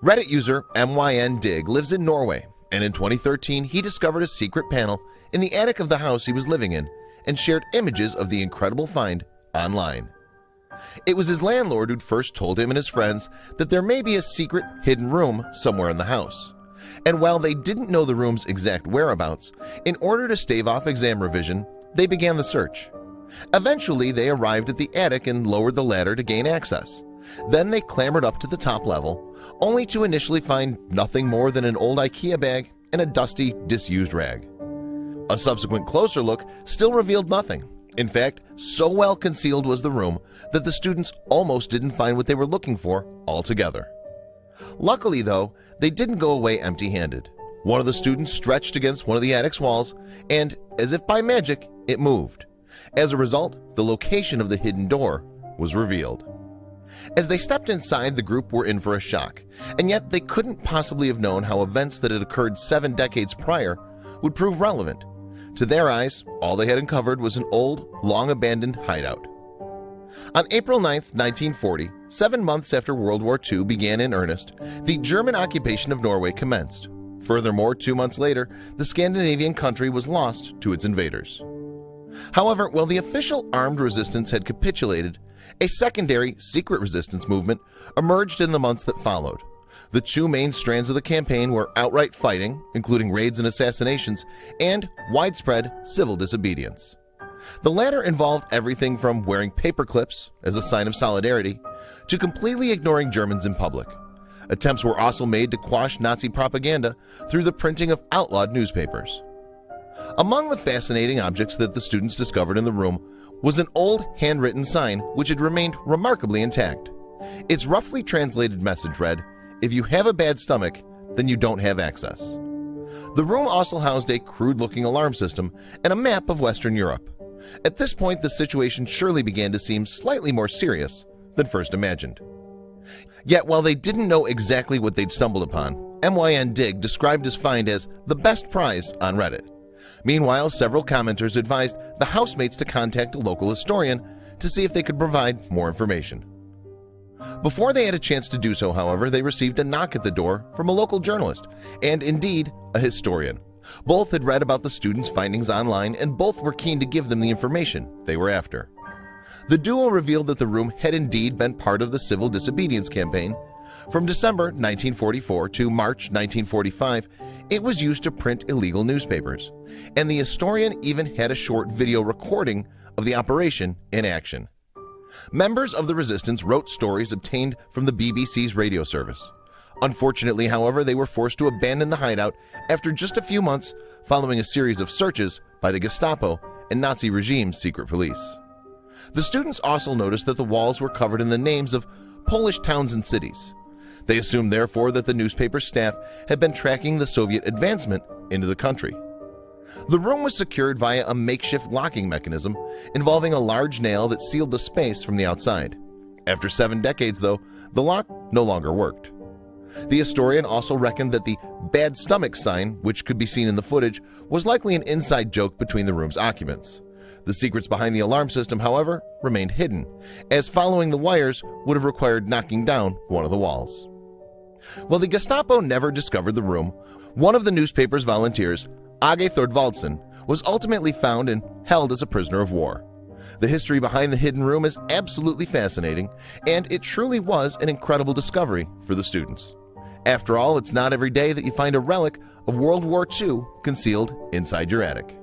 Reddit user MYNDig lives in Norway, and in 2013 he discovered a secret panel in the attic of the house he was living in and shared images of the incredible find online. It was his landlord who'd first told him and his friends that there may be a secret hidden room somewhere in the house. And while they didn't know the room's exact whereabouts, in order to stave off exam revision, they began the search. Eventually, they arrived at the attic and lowered the ladder to gain access. Then they clambered up to the top level, only to initially find nothing more than an old IKEA bag and a dusty, disused rag. A subsequent closer look still revealed nothing. In fact, so well concealed was the room that the students almost didn't find what they were looking for altogether. Luckily, though, they didn't go away empty-handed. One of the students stretched against one of the attic's walls, and, as if by magic, it moved. As a result, the location of the hidden door was revealed. As they stepped inside, the group were in for a shock, and yet they couldn't possibly have known how events that had occurred 7 decades prior would prove relevant. To their eyes, all they had uncovered was an old, long-abandoned hideout. On April 9, 1940, 7 months after World War II began in earnest, the German occupation of Norway commenced. Furthermore, 2 months later, the Scandinavian country was lost to its invaders. However, while the official armed resistance had capitulated, a secondary, secret resistance movement emerged in the months that followed. The 2 main strands of the campaign were outright fighting, including raids and assassinations, and widespread civil disobedience. The latter involved everything from wearing paper clips as a sign of solidarity to completely ignoring Germans in public. Attempts were also made to quash Nazi propaganda through the printing of outlawed newspapers. Among the fascinating objects that the students discovered in the room was an old handwritten sign which had remained remarkably intact. Its roughly translated message read, "If you have a bad stomach, then you don't have access." The room also housed a crude-looking alarm system and a map of Western Europe. At this point, the situation surely began to seem slightly more serious than first imagined. Yet, while they didn't know exactly what they'd stumbled upon, MYNDig described his find as the best prize on Reddit. Meanwhile, several commenters advised the housemates to contact a local historian to see if they could provide more information. Before they had a chance to do so, however, they received a knock at the door from a local journalist and, indeed, a historian. Both had read about the students' findings online, and both were keen to give them the information they were after. The duo revealed that the room had indeed been part of the civil disobedience campaign. From December 1944 to March 1945, it was used to print illegal newspapers, and the historian even had a short video recording of the operation in action. Members of the resistance wrote stories obtained from the BBC's radio service. Unfortunately, however, they were forced to abandon the hideout after just a few months following a series of searches by the Gestapo and Nazi regime's secret police. The students also noticed that the walls were covered in the names of Polish towns and cities. They assumed, therefore, that the newspaper staff had been tracking the Soviet advancement into the country. The room was secured via a makeshift locking mechanism involving a large nail that sealed the space from the outside. After 7 decades, though, the lock no longer worked. The historian also reckoned that the bad stomach sign, which could be seen in the footage, was likely an inside joke between the room's occupants. The secrets behind the alarm system, however, remained hidden, as following the wires would have required knocking down one of the walls. While the Gestapo never discovered the room, one of the newspaper's volunteers, Age Thordvaldsen, was ultimately found and held as a prisoner of war. The history behind the hidden room is absolutely fascinating, and it truly was an incredible discovery for the students. After all, it's not every day that you find a relic of World War II concealed inside your attic.